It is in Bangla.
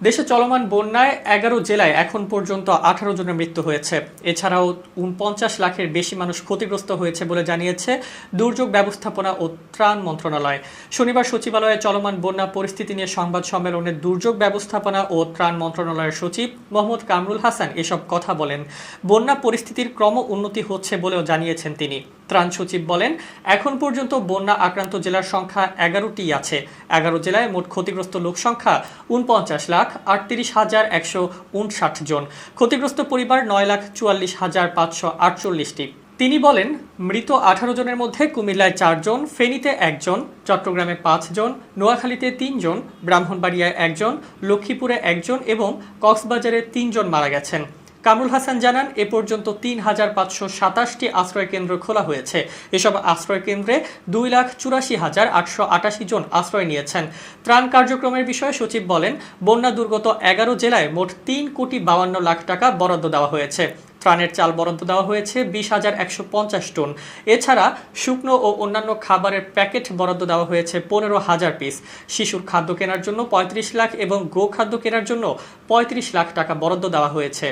দেশে চলমান বন্যায় ১১ জেলায় এখন পর্যন্ত ১৮ জনের মৃত্যু হয়েছে। এছাড়াও ৪৯ লাখের বেশি মানুষ ক্ষতিগ্রস্ত হয়েছে বলে জানিয়েছে দুর্যোগ ব্যবস্থাপনা ও ত্রাণ মন্ত্রণালয়। শনিবার সচিবালয়ে চলমান বন্যা পরিস্থিতি নিয়ে সংবাদ সম্মেলনে দুর্যোগ ব্যবস্থাপনা ও ত্রাণ মন্ত্রণালয়ের সচিব মোহাম্মদ কামরুল হাসান এসব কথা বলেন। বন্যা পরিস্থিতির ক্রম উন্নতি হচ্ছে বলেও জানিয়েছেন তিনি। ত্রাণ সচিব বলেন, এখন পর্যন্ত বন্যা আক্রান্ত জেলার সংখ্যা ১১টি আছে। ১১ জেলায় মোট ক্ষতিগ্রস্ত লোক সংখ্যা ৪৯,৩৮,১৫৯ জন। ক্ষতিগ্রস্ত পরিবার ৯,৪৪,৫৪৮টি। তিনি বলেন, মৃত ১৮ জনের মধ্যে কুমিল্লায় ৪ জন, ফেনীতে ১ জন, চট্টগ্রামে ৫ জন, নোয়াখালীতে ৩ জন, ব্রাহ্মণবাড়িয়ায় ১ জন, লক্ষ্মীপুরে ১ জন এবং কক্সবাজারে ৩ জন মারা গেছেন। কামরুল হাসান জানান, এ পর্যন্ত ৩,৫২৭টি আশ্রয়কেন্দ্র খোলা হয়েছে। এসব আশ্রয়কেন্দ্রে ২,৮৪,৮৮৮ জন আশ্রয় নিয়েছেন। ত্রাণ কার্যক্রমের বিষয়ে সচিব বলেন, বন্যা দুর্গত ১১ জেলায় মোট ৩,৫২ কোটি টাকা বরাদ্দ দেওয়া হয়েছে। ত্রাণের চাল বরাদ্দ দেওয়া হয়েছে ২০,১৫০ টন। এছাড়া শুকনো ও অন্যান্য খাবারের প্যাকেট বরাদ্দ দেওয়া হয়েছে ১৫,০০০ পিস। শিশুর খাদ্য কেনার জন্য ৩৫ লাখ এবং গোখাদ্য কেনার জন্য ৩৫ লাখ টাকা বরাদ্দ দেওয়া হয়েছে।